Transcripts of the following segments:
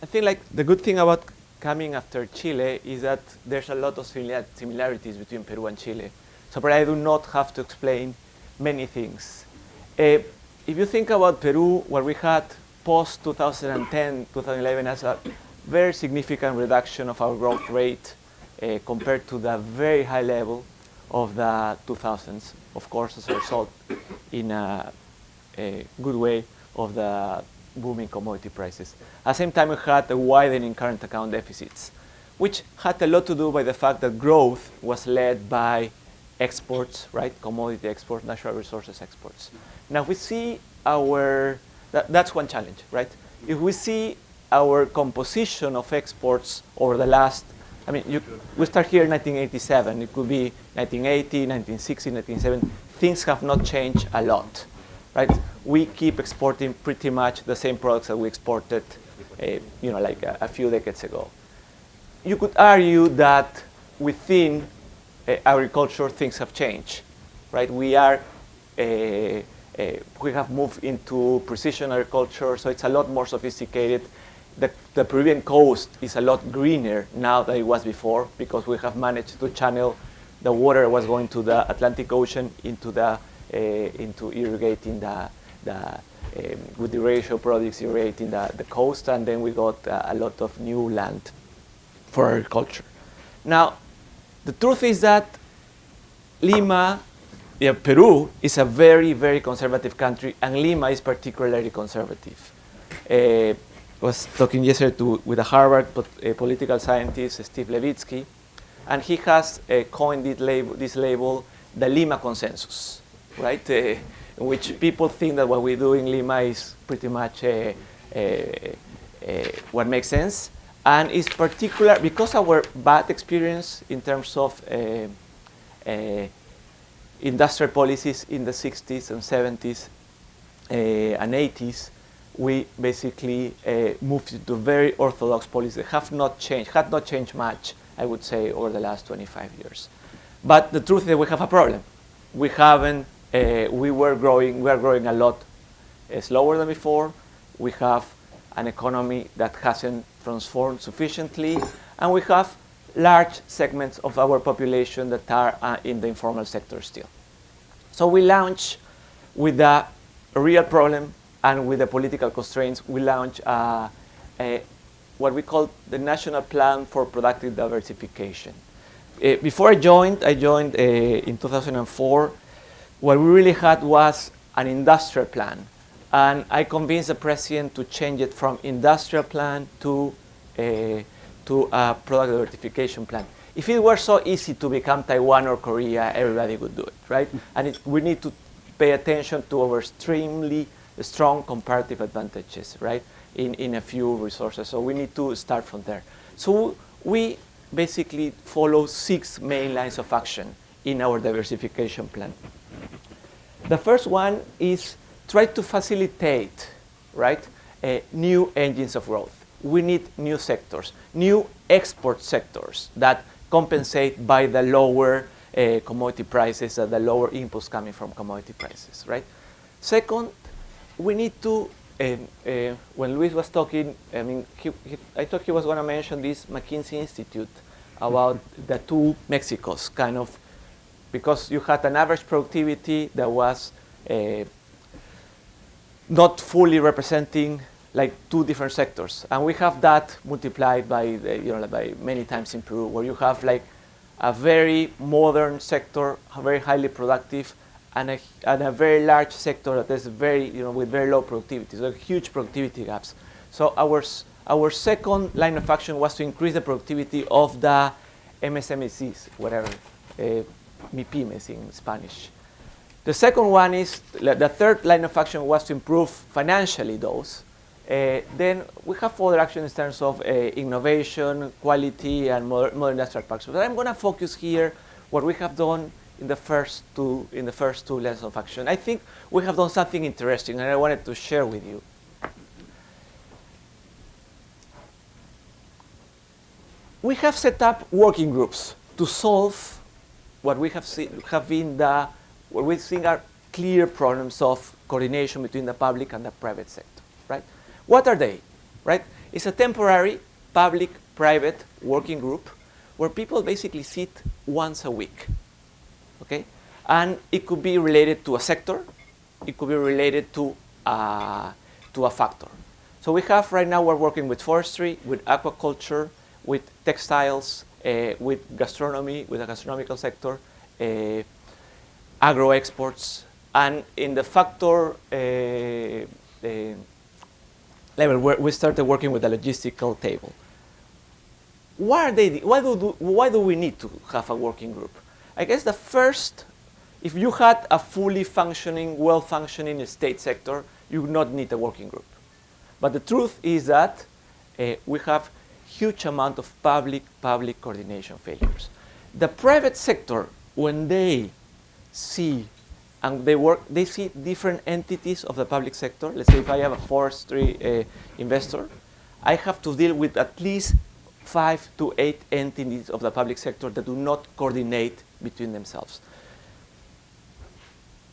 I think like the good thing about coming after Chile is that there's a lot of similarities between Peru and Chile. So probably I do not have to explain many things. If you think about Peru, what we had post 2010, 2011 as a very significant reduction of our growth rate compared to the very high level of the 2000s, of course, as a result, in a good way, of the booming commodity prices. At the same time, we had a widening current account deficits, which had a lot to do by the fact that growth was led by exports, right? Commodity exports, natural resources exports. Now, if we see that's one challenge, right? If we see our composition of exports over the last, I mean, we start here in 1987. It could be 1980, 1960, 1970. Things have not changed a lot, right? We keep exporting pretty much the same products that we exported, like a few decades ago. You could argue that within agriculture, things have changed, right? We have moved into precision agriculture, so it's a lot more sophisticated. The Peruvian coast is a lot greener now than it was before because we have managed to channel the water that was going to the Atlantic Ocean into irrigating with the ratio products irrigating the coast, and then we got a lot of new land for agriculture. Now, the truth is that Peru is a very, very conservative country, and Lima is particularly conservative. I was talking yesterday with a Harvard political scientist, Steve Levitsky, and he has coined this label, the Lima consensus, right? In which people think that what we do in Lima is pretty much what makes sense. And it's particular because our bad experience in terms of industrial policies in the 60s and 70s and 80s, we basically moved into very orthodox policies that had not changed much, I would say, over the last 25 years. But the truth is that we have a problem. We are growing a lot slower than before. We have an economy that hasn't transformed sufficiently, and we have large segments of our population that are in the informal sector still. So we launch with a real problem and with the political constraints, we launch what we call the National Plan for Productive Diversification. Before I joined in 2004. What we really had was an industrial plan, and I convinced the president to change it from industrial plan to a product diversification plan. If it were so easy to become Taiwan or Korea, everybody would do it, right? And we need to pay attention to our extremely strong comparative advantages, right, in a few resources. So we need to start from there. So we basically follow 6 main lines of action in our diversification plan. The first one is try to facilitate, right, new engines of growth. We need new sectors, new export sectors that compensate by the lower commodity prices, the lower inputs coming from commodity prices, right? Second, we need to, when Luis was talking, I mean, I thought he was going to mention this McKinsey Institute about the 2 Mexicos, kind of, because you had an average productivity that was not fully representing like 2 different sectors, and we have that multiplied by by many times in Peru, where you have like a very modern sector, very highly productive, and a very large sector that is very with very low productivity, so huge productivity gaps. So our second line of action was to increase the productivity of the MSMEs, whatever. MIPIMES in Spanish. The second one is, the third line of action was to improve financially those. Then we have other actions in terms of innovation, quality, and modern industrial parks. But I'm going to focus here what we have done in the first two lines of action. I think we have done something interesting, and I wanted to share with you. We have set up working groups to solve what we have been what we think are clear problems of coordination between the public and the private sector, right? What are they, right? It's a temporary public-private working group where people basically sit once a week, okay? And it could be related to a sector. It could be related to a factor. So we have right now, we're working with forestry, with aquaculture, with textiles, with gastronomy, with the gastronomical sector, agro exports, and in the factor level, we started working with the logistical table. Why do we need to have a working group? I guess the first, if you had a fully functioning, well-functioning state sector, you would not need a working group. But the truth is that we have huge amount of public coordination failures. The private sector, when they see and they see different entities of the public sector. Let's say if I have a forestry investor, I have to deal with at least 5 to 8 entities of the public sector that do not coordinate between themselves.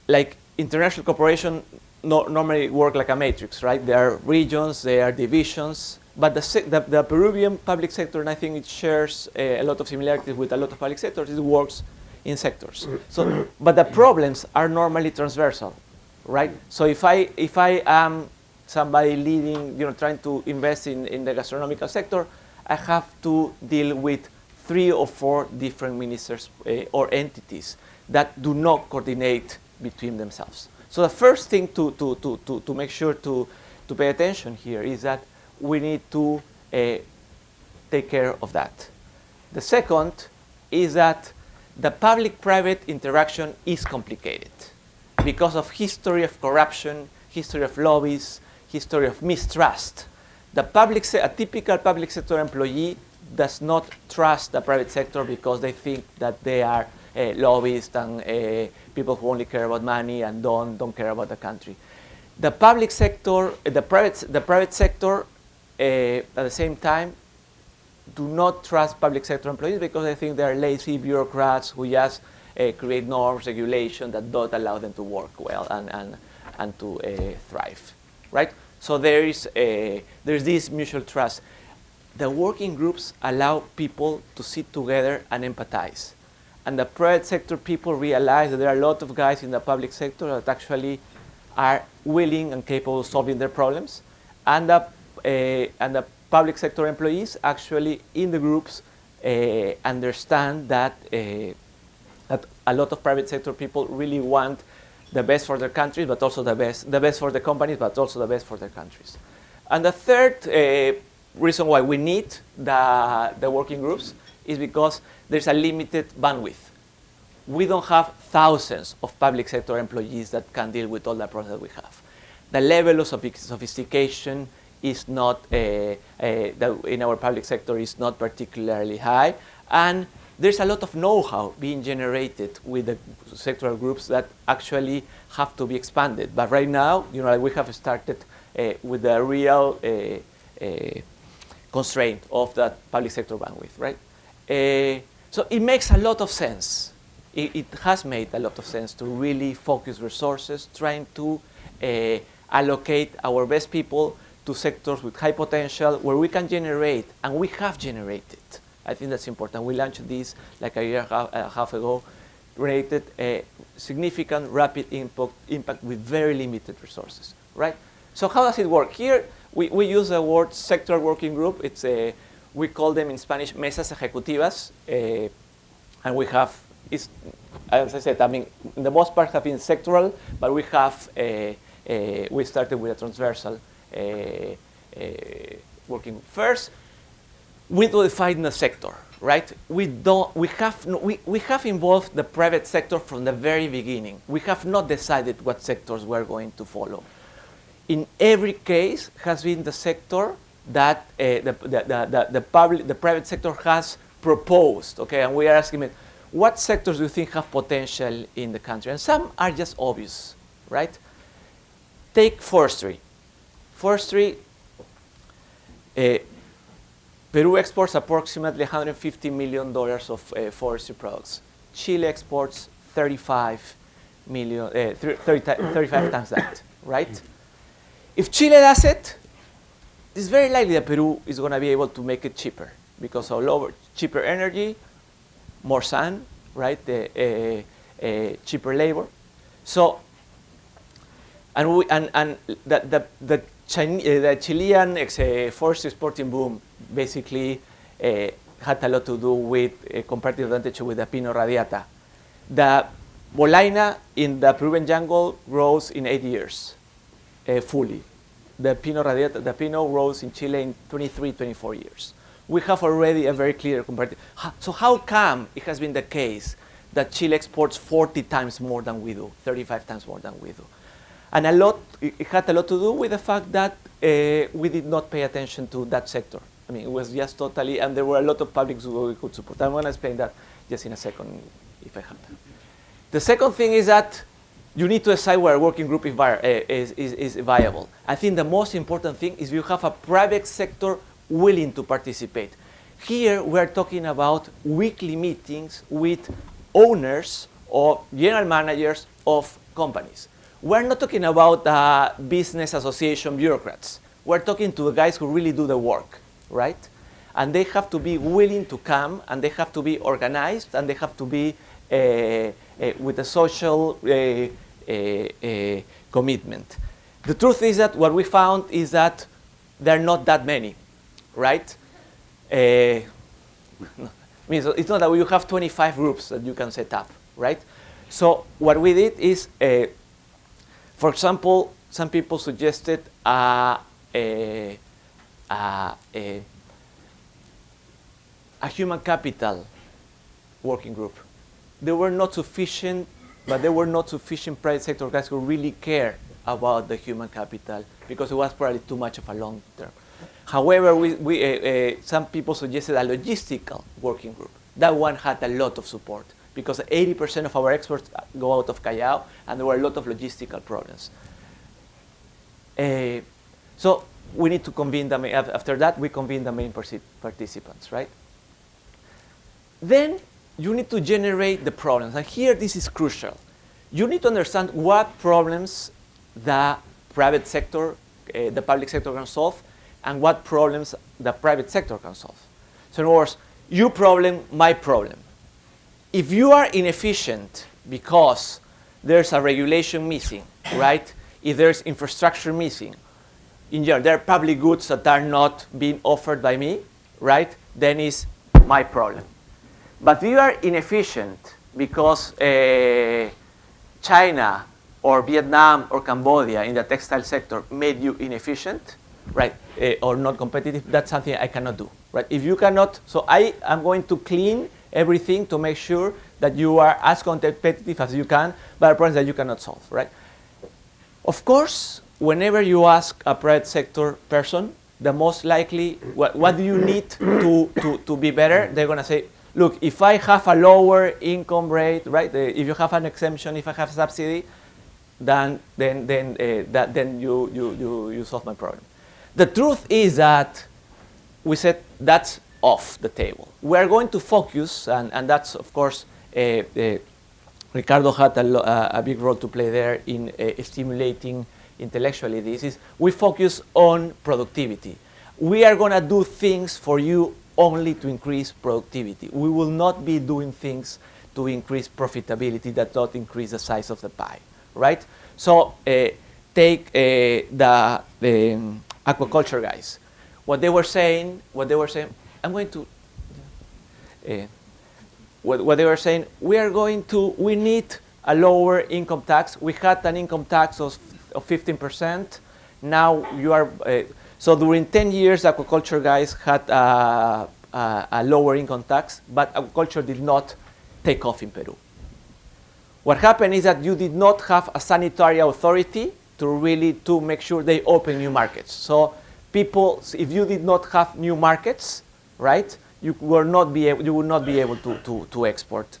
Like international cooperation normally work like a matrix, right? There are regions, there are divisions, but the Peruvian public sector, and I think it shares a lot of similarities with a lot of public sectors, it works in sectors. So, but the problems are normally transversal, right? So if I am somebody leading, trying to invest in the gastronomical sector, I have to deal with 3 or 4 different ministers or entities that do not coordinate between themselves. So the first thing to make sure to pay attention here is that we need to take care of that. The second is that the public-private interaction is complicated because of history of corruption, history of lobbies, history of mistrust. A typical public sector employee does not trust the private sector because they think that they are lobbyists and people who only care about money and don't care about the country. The public sector, the private sector, at the same time, do not trust public sector employees because they think they are lazy bureaucrats who just create norms, regulation that don't allow them to work well and to thrive, right? So there's this mutual trust. The working groups allow people to sit together and empathize. And the private sector people realize that there are a lot of guys in the public sector that actually are willing and capable of solving their problems. And the public sector employees actually in the groups understand that that a lot of private sector people really want the best for their countries, but also the best for the companies, but also the best for their countries. And the third reason why we need the working groups is because there's a limited bandwidth. We don't have thousands of public sector employees that can deal with all the problems that we have. The level of sophistication is not, in our public sector is not particularly high. And there's a lot of know-how being generated with the sectoral groups that actually have to be expanded. But right now, we have started with the real constraint of that public sector bandwidth, right? So it makes a lot of sense. It has made a lot of sense to really focus resources, trying to allocate our best people to sectors with high potential where we can generate, and we have generated. I think that's important. We launched this like a year and a half ago, generated a significant rapid impact with very limited resources, right? So how does it work? Here, we use the word sectoral working group. We call them in Spanish mesas ejecutivas, and we have, as I said, the most part have been sectoral, but we have, we started with a transversal working. First, we do define the sector, right? We have involved the private sector from the very beginning. We have not decided what sectors we're going to follow. In every case, has been the sector that the private sector has proposed, okay? And we are asking them, what sectors do you think have potential in the country? And some are just obvious, right? Take forestry. Forestry, Peru exports approximately $150 million of forestry products. Chile exports 35 times that, right? If Chile does it, it's very likely that Peru is going to be able to make it cheaper because of cheaper energy, more sun, right? Cheaper labor. So, the Chilean forest exporting boom basically had a lot to do with a comparative advantage with the Pino radiata. The Bolaina in the Peruvian jungle grows in 8 years, fully. The Pino radiata, the Pino grows in Chile in 23, 24 years. We have already a very clear comparative. So how come it has been the case that Chile exports 40 times more than we do, 35 times more than we do? And it had a lot to do with the fact that we did not pay attention to that sector. I mean, it was just totally, and there were a lot of public who we could support. I'm going to explain that just in a second, if I have time. The second thing is that you need to decide where a working group is viable. I think the most important thing is you have a private sector willing to participate. Here, we're talking about weekly meetings with owners or general managers of companies. We're not talking about business association bureaucrats. We're talking to the guys who really do the work, right? And they have to be willing to come, and they have to be organized, and they have to be with a social commitment. The truth is that what we found is that there are not that many, right? I mean, so it's not that you have 25 groups that you can set up, right? So what we did is, for example, some people suggested a human capital working group. There were not sufficient, but there were not sufficient private sector guys who really care about the human capital because it was probably too much of a long term. However, some people suggested a logistical working group. That one had a lot of support because 80% of our exports go out of Callao, and there were a lot of logistical problems. So we need to convene them. After that, we convene the main participants, right? Then you need to generate the problems. And here, this is crucial. You need to understand what problems the private sector, the public sector can solve, and what problems the private sector can solve. So in other words, your problem, my problem. If you are inefficient because there's a regulation missing, right? If there's infrastructure missing, in general, there are public goods that are not being offered by me, right? Then it's my problem. But if you are inefficient because China or Vietnam or Cambodia in the textile sector made you inefficient, right, or not competitive, that's something I cannot do, right? If you cannot, so I am going to clean everything to make sure that you are as competitive as you can, but are problems that you cannot solve, right? Of course, whenever you ask a private sector person, the most likely, what do you need to be better? They're going to say, look, if I have a lower income rate, right? If you have an exemption, if I have a subsidy, then you solve my problem. The truth is that we said that's off the table. We are going to focus, and that's of course Ricardo had a big role to play there in stimulating intellectually this. Is we focus on productivity. We are going to do things for you only to increase productivity. We will not be doing things to increase profitability that don't increase the size of the pie, right? So take the aquaculture guys. What they were saying, I'm going to, what they were saying, we need a lower income tax. We had an income tax of 15%. Now you are, so during 10 years, aquaculture guys had a lower income tax, but aquaculture did not take off in Peru. What happened is that you did not have a sanitary authority to make sure they open new markets. So people, if you did not have new markets, right, you would not be able to export.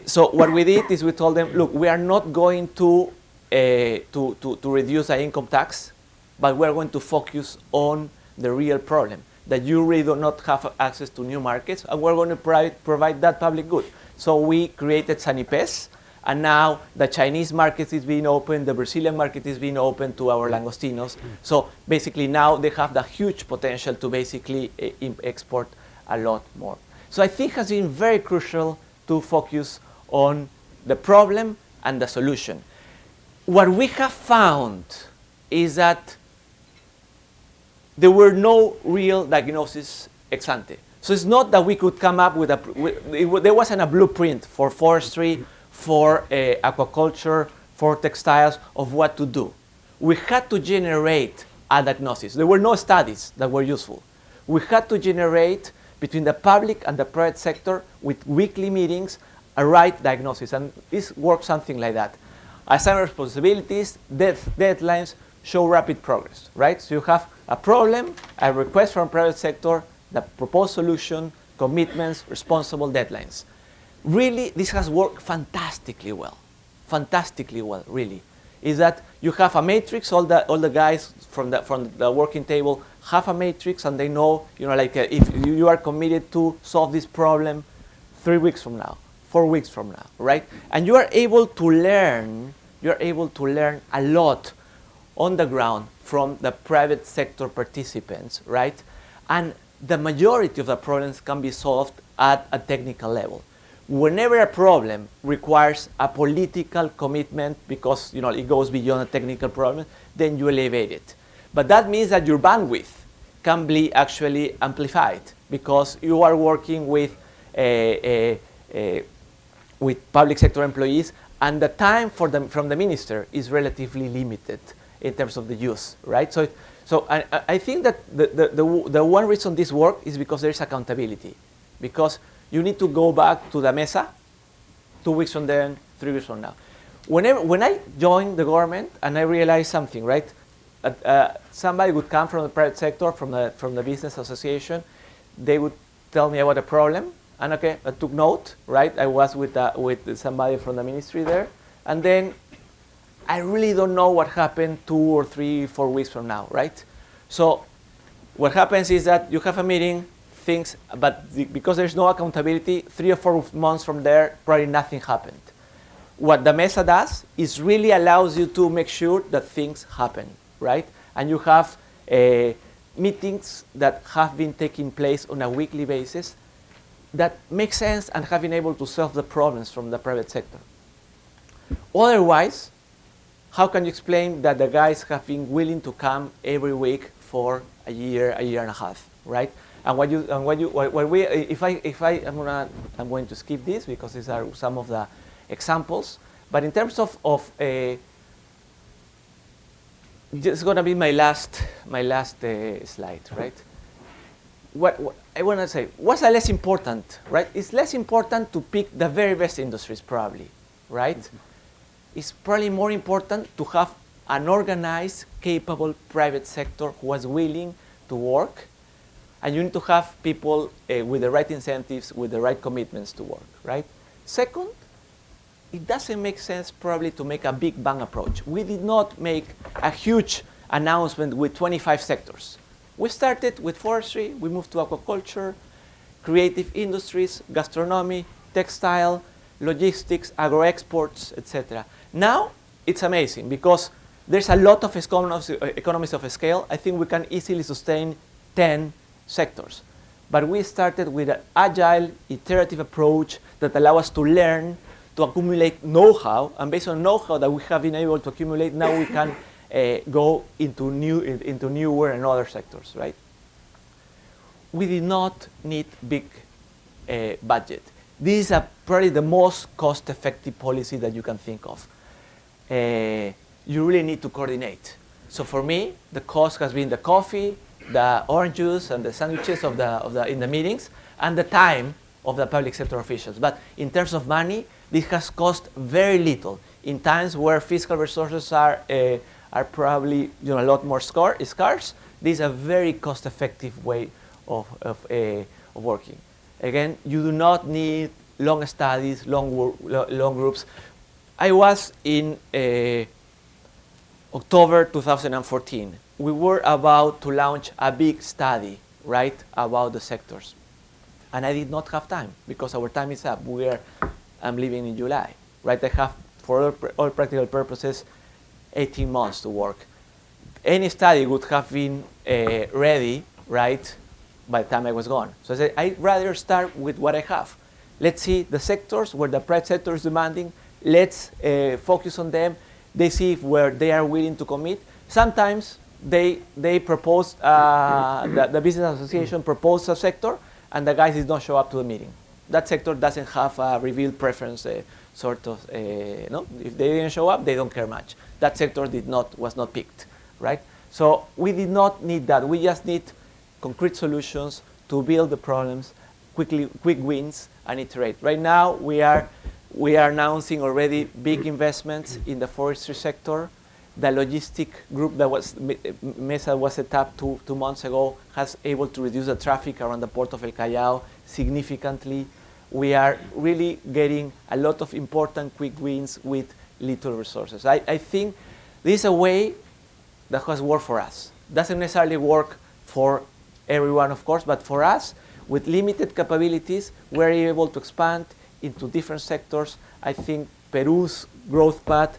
So what we did is we told them, look, we are not going to reduce the income tax, but we're going to focus on the real problem, that you really do not have access to new markets, and we're going to provide that public good. So we created Sanipes, And now the Chinese market is being opened, the Brazilian market is being opened to our langostinos. So basically now they have the huge potential to basically export a lot more. So I think it has been very crucial to focus on the problem and the solution. What we have found is that there were no real diagnosis ex ante. So it's not that we could come up with there wasn't a blueprint for forestry, for aquaculture, for textiles of what to do. We had to generate a diagnosis. There were no studies that were useful. We had to generate between the public and the private sector with weekly meetings a right diagnosis. And this works something like that. Assignment responsibilities, deadlines, show rapid progress, right? So you have a problem, a request from private sector, the proposed solution, commitments, responsible deadlines. Really, this has worked fantastically well, really. Is that you have a matrix, all the guys from the working table have a matrix, and they know, like if you are committed to solve this problem 3 weeks from now, 4 weeks from now, right? And you are able to learn a lot on the ground from the private sector participants, right? And the majority of the problems can be solved at a technical level. Whenever a problem requires a political commitment because it goes beyond a technical problem, then you elevate it. But that means that your bandwidth can be actually amplified because you are working with public sector employees, and the time from the minister is relatively limited in terms of the use, right? So I think that the one reason this works is because there is accountability, because you need to go back to the mesa 2 weeks from then, 3 weeks from now. When I joined the government and I realized something, right? Somebody would come from the private sector, from the business association. They would tell me about a problem, and okay, I took note, right? I was with somebody from the ministry there, and then I really don't know what happened 2 or 3, 4 weeks from now, right? So what happens is that you have a meeting, but because there's no accountability, 3 or 4 months from there, probably nothing happened. What the MESA does is really allows you to make sure that things happen, right? And you have meetings that have been taking place on a weekly basis that make sense and have been able to solve the problems from the private sector. Otherwise, how can you explain that the guys have been willing to come every week for a year and a half, right? And I'm going to skip this because these are some of the examples. But in terms of this is going to be my last slide, right? What I want to say, what's less important, right? It's less important to pick the very best industries, probably, right? Mm-hmm. It's probably more important to have an organized, capable private sector who is willing to work, and you need to have people with the right incentives, with the right commitments to work, right? Second, it doesn't make sense probably to make a big bang approach. We did not make a huge announcement with 25 sectors. We started with forestry, we moved to aquaculture, creative industries, gastronomy, textile, logistics, agro-exports, etc. Now, it's amazing because there's a lot of economies of scale. I think we can easily sustain 10 sectors. But we started with an agile, iterative approach that allows us to learn, to accumulate know-how, and based on know-how that we have been able to accumulate, now we can go into newer and other sectors, right? We did not need big budget. This is probably the most cost-effective policy that you can think of. You really need to coordinate. So for me, the cost has been the coffee, the orange juice, and the sandwiches in the meetings, and the time of the public sector officials. But in terms of money, this has cost very little. In times where fiscal resources are probably a lot more scarce, this is a very cost-effective way of working. Again, you do not need long studies, long groups. I was in October 2014. We were about to launch a big study, right, about the sectors. And I did not have time because our time is up. I'm leaving in July. right? I have, for all practical purposes, 18 months to work. Any study would have been ready, right, by the time I was gone. So I said, I'd rather start with what I have. Let's see the sectors where the private sector is demanding. Let's focus on them. They see where they are willing to commit. Sometimes they propose, the business association proposes a sector, and the guys did not show up to the meeting. That sector doesn't have a revealed preference, sort of, no? If they didn't show up, they don't care much. That sector was not picked, right? So we did not need that. We just need concrete solutions to build the problems, quick wins, and iterate. Right now, we are announcing already big investments in the forestry sector. The logistic group that Mesa was set up two months ago has able to reduce the traffic around the port of El Callao significantly. We are really getting a lot of important quick wins with little resources. I think this is a way that has worked for us. Doesn't necessarily work for everyone, of course, but for us, with limited capabilities, we're able to expand into different sectors. I think Peru's growth path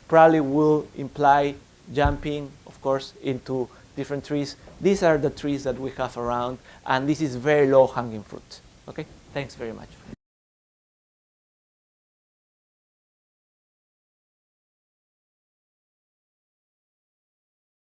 probably will imply jumping, of course, into different trees. These are the trees that we have around, and this is very low-hanging fruit. Okay, thanks very much.